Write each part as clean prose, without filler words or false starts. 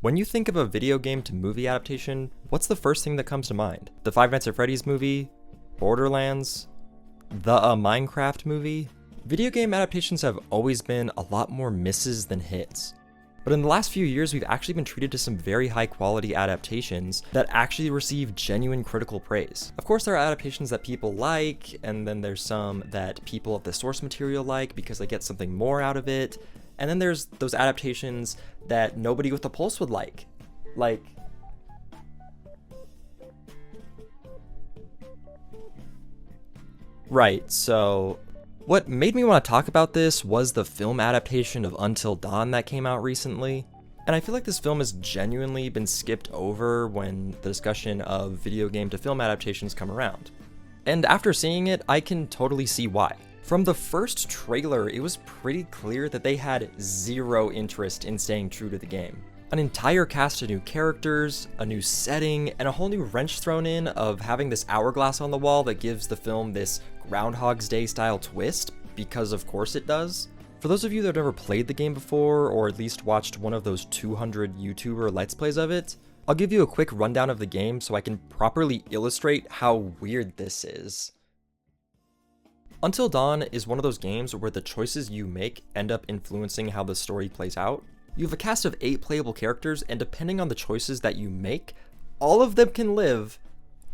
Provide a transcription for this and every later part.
When you think of a video game to movie adaptation, what's the first thing that comes to mind? The Five Nights at Freddy's movie? Borderlands? The Minecraft movie? Video game adaptations have always been a lot more misses than hits. But in the last few years, we've actually been treated to some very high quality adaptations that actually receive genuine critical praise. Of course, there are adaptations that people like, and then there's some that people of the source material like because they get something more out of it. And then there's those adaptations that nobody with a pulse would like. Right, so what made me want to talk about this was the film adaptation of Until Dawn that came out recently. And I feel like this film has genuinely been skipped over when the discussion of video game to film adaptations come around. And after seeing it, I can totally see why. From the first trailer, it was pretty clear that they had zero interest in staying true to the game. An entire cast of new characters, a new setting, and a whole new wrench thrown in of having this hourglass on the wall that gives the film this Groundhog's Day style twist, because of course it does. For those of you that have never played the game before, or at least watched one of those 200 YouTuber Let's Plays of it, I'll give you a quick rundown of the game so I can properly illustrate how weird this is. Until Dawn is one of those games where the choices you make end up influencing how the story plays out. You have a cast of 8 playable characters, and depending on the choices that you make, all of them can live,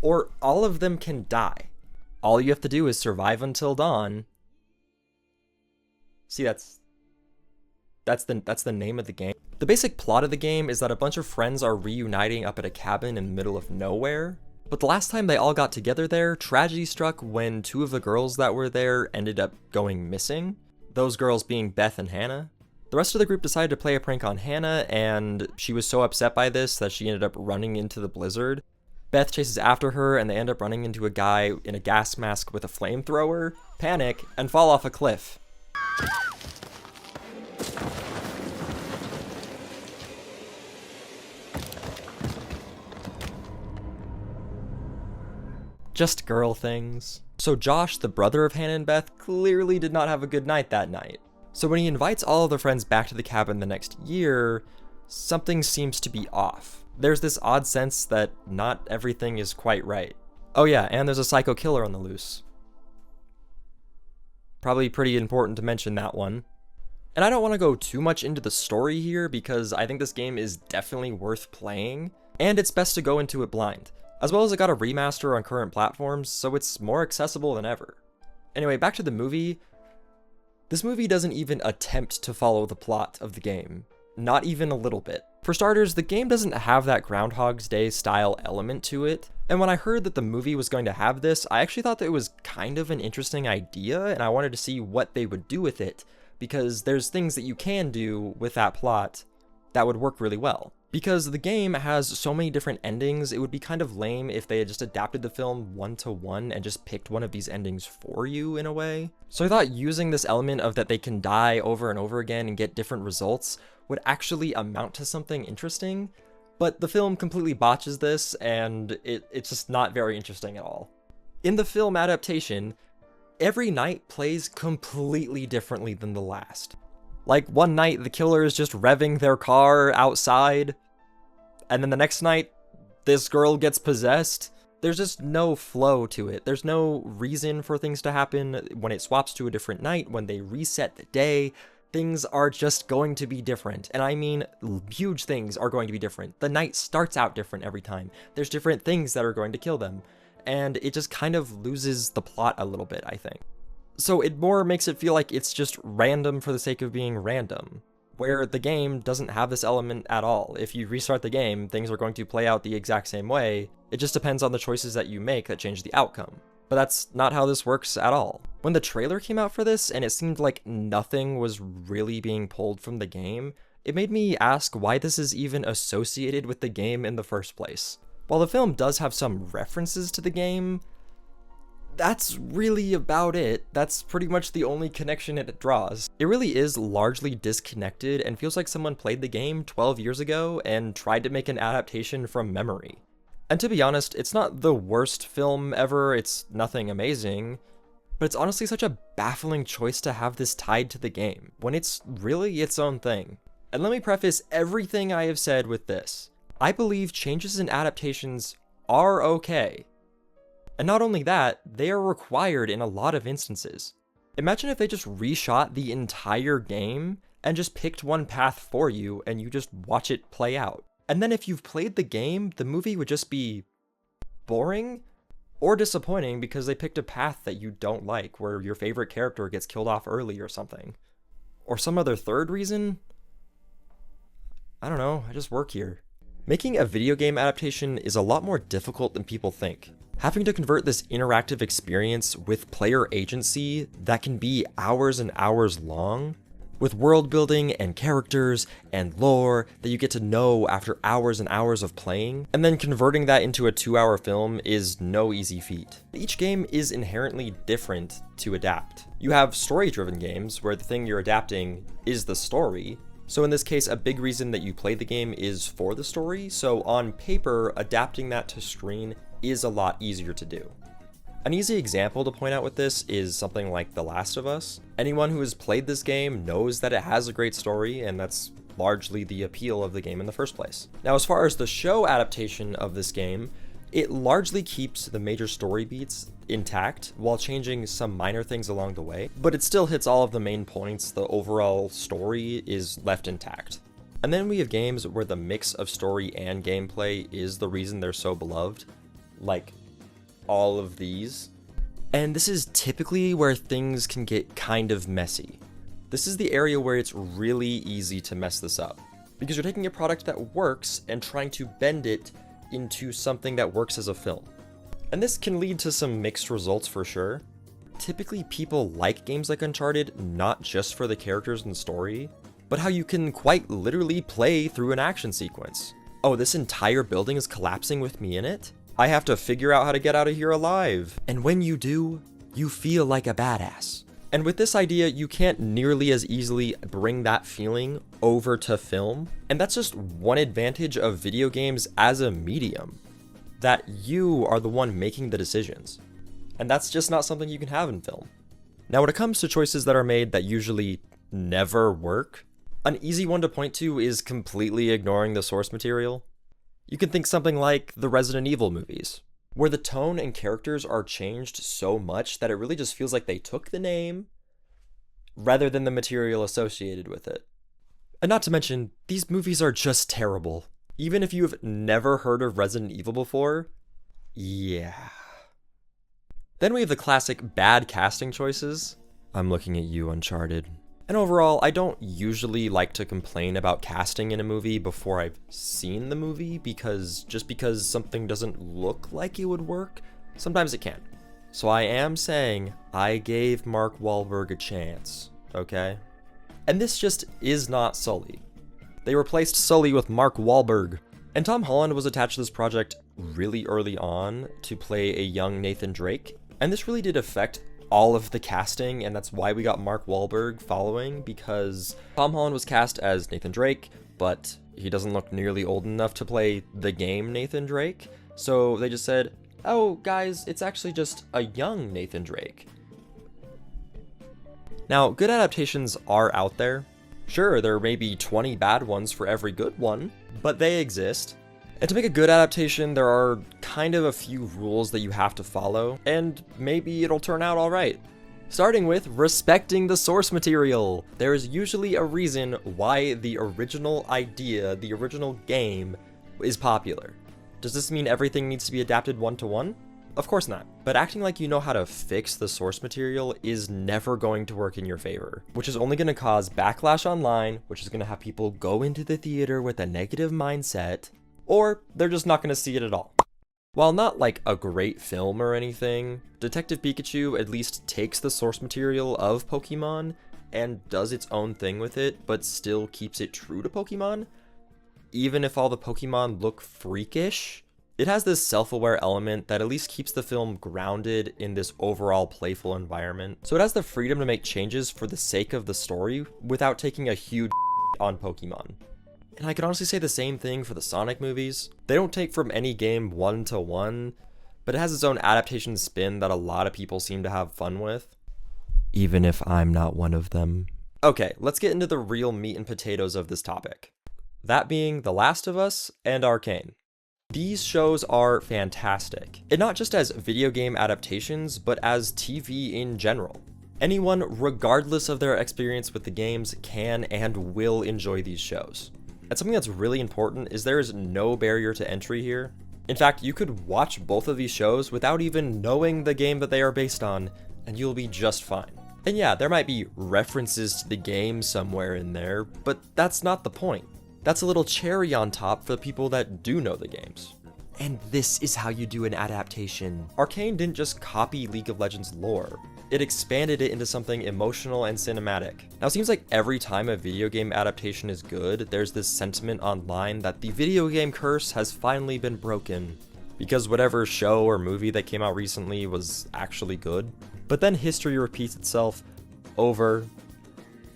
or all of them can die. All you have to do is survive until dawn. See, that's the name of the game. The basic plot of the game is that a bunch of friends are reuniting up at a cabin in the middle of nowhere. But the last time they all got together there, tragedy struck when 2 of the girls that were there ended up going missing. Those girls being Beth and Hannah. The rest of the group decided to play a prank on Hannah, and she was so upset by this that she ended up running into the blizzard. Beth chases after her, and they end up running into a guy in a gas mask with a flamethrower, panic, and fall off a cliff. Just girl things. So Josh, the brother of Hannah and Beth, clearly did not have a good night that night. So when he invites all of the friends back to the cabin the next year, something seems to be off. There's this odd sense that not everything is quite right. Oh yeah, and there's a psycho killer on the loose. Probably pretty important to mention that one. And I don't want to go too much into the story here because I think this game is definitely worth playing, and it's best to go into it blind. As well as it got a remaster on current platforms, so it's more accessible than ever. Anyway, back to the movie. This movie doesn't even attempt to follow the plot of the game. Not even a little bit. For starters, the game doesn't have that Groundhog's Day style element to it, and when I heard that the movie was going to have this, I actually thought that it was kind of an interesting idea, and I wanted to see what they would do with it, because there's things that you can do with that plot that would work really well. Because the game has so many different endings, it would be kind of lame if they had just adapted the film one-to-one and just picked one of these endings for you in a way. So I thought using this element of that they can die over and over again and get different results would actually amount to something interesting, but the film completely botches this, and it's just not very interesting at all. In the film adaptation, every night plays completely differently than the last. Like, one night, the killer is just revving their car outside, and then the next night, this girl gets possessed. There's just no flow to it. There's no reason for things to happen when it swaps to a different night, when they reset the day. Things are just going to be different, and I mean, huge things are going to be different. The night starts out different every time. There's different things that are going to kill them, and it just kind of loses the plot a little bit, I think. So it more makes it feel like it's just random for the sake of being random, where the game doesn't have this element at all. If you restart the game, things are going to play out the exact same way. It just depends on the choices that you make that change the outcome. But that's not how this works at all. When the trailer came out for this, and it seemed like nothing was really being pulled from the game, it made me ask why this is even associated with the game in the first place. While the film does have some references to the game, that's really about it. That's pretty much the only connection it draws. It really is largely disconnected and feels like someone played the game 12 years ago and tried to make an adaptation from memory. And to be honest, it's not the worst film ever, it's nothing amazing, but it's honestly such a baffling choice to have this tied to the game, when it's really its own thing. And let me preface everything I have said with this. I believe changes in adaptations are okay. And not only that, they are required in a lot of instances. Imagine if they just reshot the entire game and just picked one path for you and you just watch it play out. And then if you've played the game, the movie would just be boring or disappointing because they picked a path that you don't like, where your favorite character gets killed off early or something. Or some other third reason? I don't know, I just work here. Making a video game adaptation is a lot more difficult than people think. Having to convert this interactive experience with player agency that can be hours and hours long, with world building and characters and lore that you get to know after hours and hours of playing, and then converting that into a 2-hour film is no easy feat. Each game is inherently different to adapt. You have story-driven games where the thing you're adapting is the story, so in this case, a big reason that you play the game is for the story, so on paper, adapting that to screen is a lot easier to do. An easy example to point out with this is something like The Last of Us. Anyone who has played this game knows that it has a great story, and that's largely the appeal of the game in the first place. Now, as far as the show adaptation of this game, it largely keeps the major story beats intact while changing some minor things along the way, but it still hits all of the main points. The overall story is left intact. And then we have games where the mix of story and gameplay is the reason they're so beloved, like all of these. And this is typically where things can get kind of messy. This is the area where it's really easy to mess this up, because you're taking a product that works and trying to bend it into something that works as a film. And this can lead to some mixed results for sure. Typically people like games like Uncharted not just for the characters and story, but how you can quite literally play through an action sequence. Oh, this entire building is collapsing with me in it? I have to figure out how to get out of here alive. And when you do, you feel like a badass. And with this idea, you can't nearly as easily bring that feeling over to film. And that's just one advantage of video games as a medium, that you are the one making the decisions. And that's just not something you can have in film. Now, when it comes to choices that are made that usually never work, an easy one to point to is completely ignoring the source material. You can think something like the Resident Evil movies, where the tone and characters are changed so much that it really just feels like they took the name rather than the material associated with it. And not to mention, these movies are just terrible. Even if you've never heard of Resident Evil before, yeah. Then we have the classic bad casting choices. I'm looking at you, Uncharted. And overall, I don't usually like to complain about casting in a movie before I've seen the movie, because just because something doesn't look like it would work, sometimes it can. So I am saying I gave Mark Wahlberg a chance, okay? And this just is not Sully. They replaced Sully with Mark Wahlberg. And Tom Holland was attached to this project really early on to play a young Nathan Drake. And this really did affect all of the casting, and that's why we got Mark Wahlberg following, because Tom Holland was cast as Nathan Drake, but he doesn't look nearly old enough to play the game Nathan Drake. So they just said, oh guys, it's actually just a young Nathan Drake. Now, good adaptations are out there. Sure, there may be 20 bad ones for every good one, but they exist. And to make a good adaptation, there are kind of a few rules that you have to follow, and maybe it'll turn out alright. Starting with respecting the source material. There is usually a reason why the original idea, the original game, is popular. Does this mean everything needs to be adapted one-to-one? Of course not. But acting like you know how to fix the source material is never going to work in your favor, which is only going to cause backlash online, which is going to have people go into the theater with a negative mindset, or they're just not going to see it at all. While not like a great film or anything, Detective Pikachu at least takes the source material of Pokemon and does its own thing with it, but still keeps it true to Pokemon. Even if all the Pokemon look freakish, it has this self-aware element that at least keeps the film grounded in this overall playful environment. So it has the freedom to make changes for the sake of the story without taking a huge on Pokemon. And I can honestly say the same thing for the Sonic movies. They don't take from any game one-to-one, but it has its own adaptation spin that a lot of people seem to have fun with. Even if I'm not one of them. Okay, let's get into the real meat and potatoes of this topic. That being The Last of Us and Arcane. These shows are fantastic, and not just as video game adaptations, but as TV in general. Anyone, regardless of their experience with the games, can and will enjoy these shows. And something that's really important is there is no barrier to entry here. In fact, you could watch both of these shows without even knowing the game that they are based on, and you'll be just fine. And yeah, there might be references to the game somewhere in there, but that's not the point. That's a little cherry on top for the people that do know the games. And this is how you do an adaptation. Arcane didn't just copy League of Legends lore, it expanded it into something emotional and cinematic. Now it seems like every time a video game adaptation is good, there's this sentiment online that the video game curse has finally been broken, because whatever show or movie that came out recently was actually good. But then history repeats itself over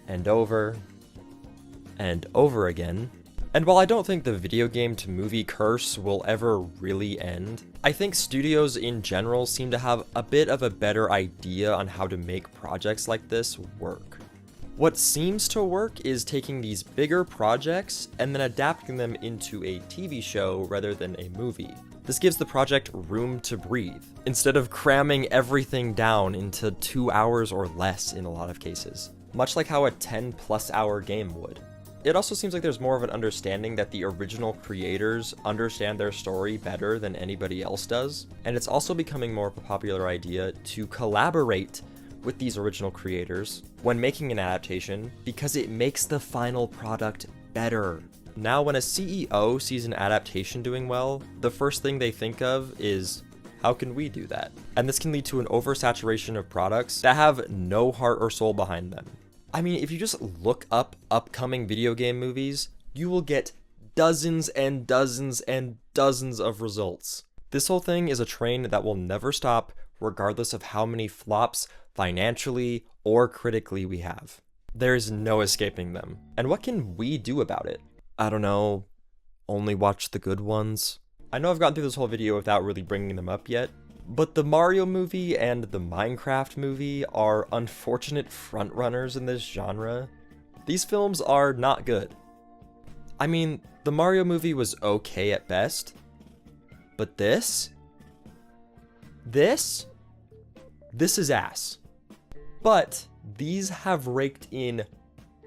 and over and over again. And while I don't think the video game to movie curse will ever really end, I think studios in general seem to have a bit of a better idea on how to make projects like this work. What seems to work is taking these bigger projects and then adapting them into a TV show rather than a movie. This gives the project room to breathe, instead of cramming everything down into 2 hours or less in a lot of cases, much like how a 10+ hour game would. It also seems like there's more of an understanding that the original creators understand their story better than anybody else does, and it's also becoming more of a popular idea to collaborate with these original creators when making an adaptation because it makes the final product better. Now, when a CEO sees an adaptation doing well, the first thing they think of is, how can we do that? And this can lead to an oversaturation of products that have no heart or soul behind them. I mean, if you just look up upcoming video game movies, you will get dozens and dozens and dozens of results. This whole thing is a train that will never stop, regardless of how many flops financially or critically we have. There's no escaping them. And what can we do about it? I don't know, only watch the good ones? I know I've gotten through this whole video without really bringing them up yet, but the Mario movie and the Minecraft movie are unfortunate frontrunners in this genre. These films are not good. I mean, the Mario movie was okay at best, but this is ass. But these have raked in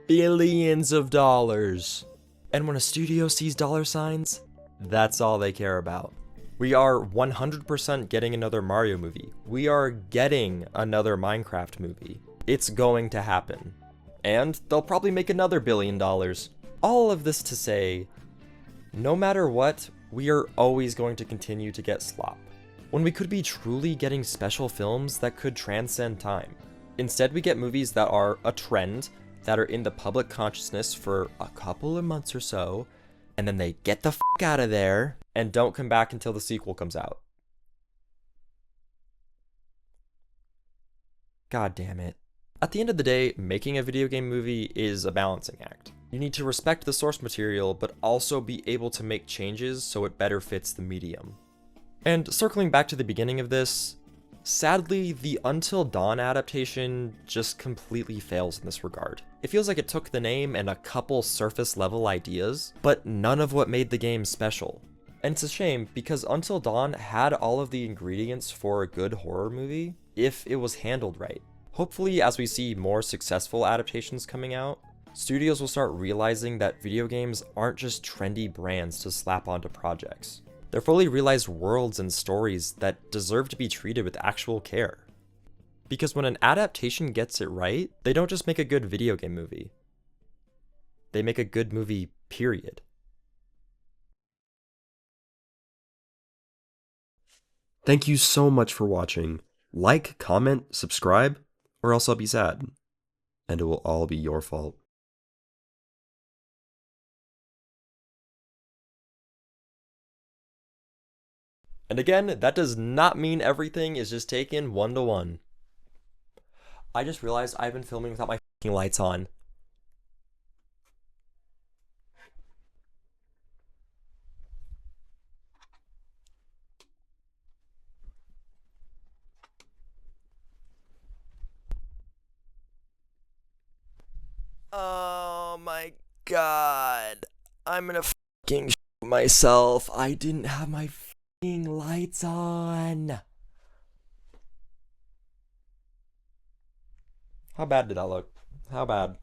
billions of dollars. And when a studio sees dollar signs, that's all they care about. We are 100% getting another Mario movie. We are getting another Minecraft movie. It's going to happen. And they'll probably make another $1 billion. All of this to say, no matter what, we are always going to continue to get slop, when we could be truly getting special films that could transcend time. Instead, we get movies that are a trend, that are in the public consciousness for a couple of months or so, and then they get the f*** out of there and don't come back until the sequel comes out. God damn it. At the end of the day, making a video game movie is a balancing act. You need to respect the source material, but also be able to make changes so it better fits the medium. And circling back to the beginning of this, sadly, the Until Dawn adaptation just completely fails in this regard. It feels like it took the name and a couple surface level ideas, but none of what made the game special. And it's a shame because Until Dawn had all of the ingredients for a good horror movie if it was handled right. Hopefully, as we see more successful adaptations coming out, studios will start realizing that video games aren't just trendy brands to slap onto projects. They're fully realized worlds and stories that deserve to be treated with actual care. Because when an adaptation gets it right, they don't just make a good video game movie. They make a good movie, period. Thank you so much for watching. Like, comment, subscribe, or else I'll be sad. And it will all be your fault. And again, that does not mean everything is just taken 1-to-1. I just realized I've been filming without my f***ing lights on. god. I'm gonna fucking shoot myself. I didn't have my fucking lights on. How bad did that look? How bad?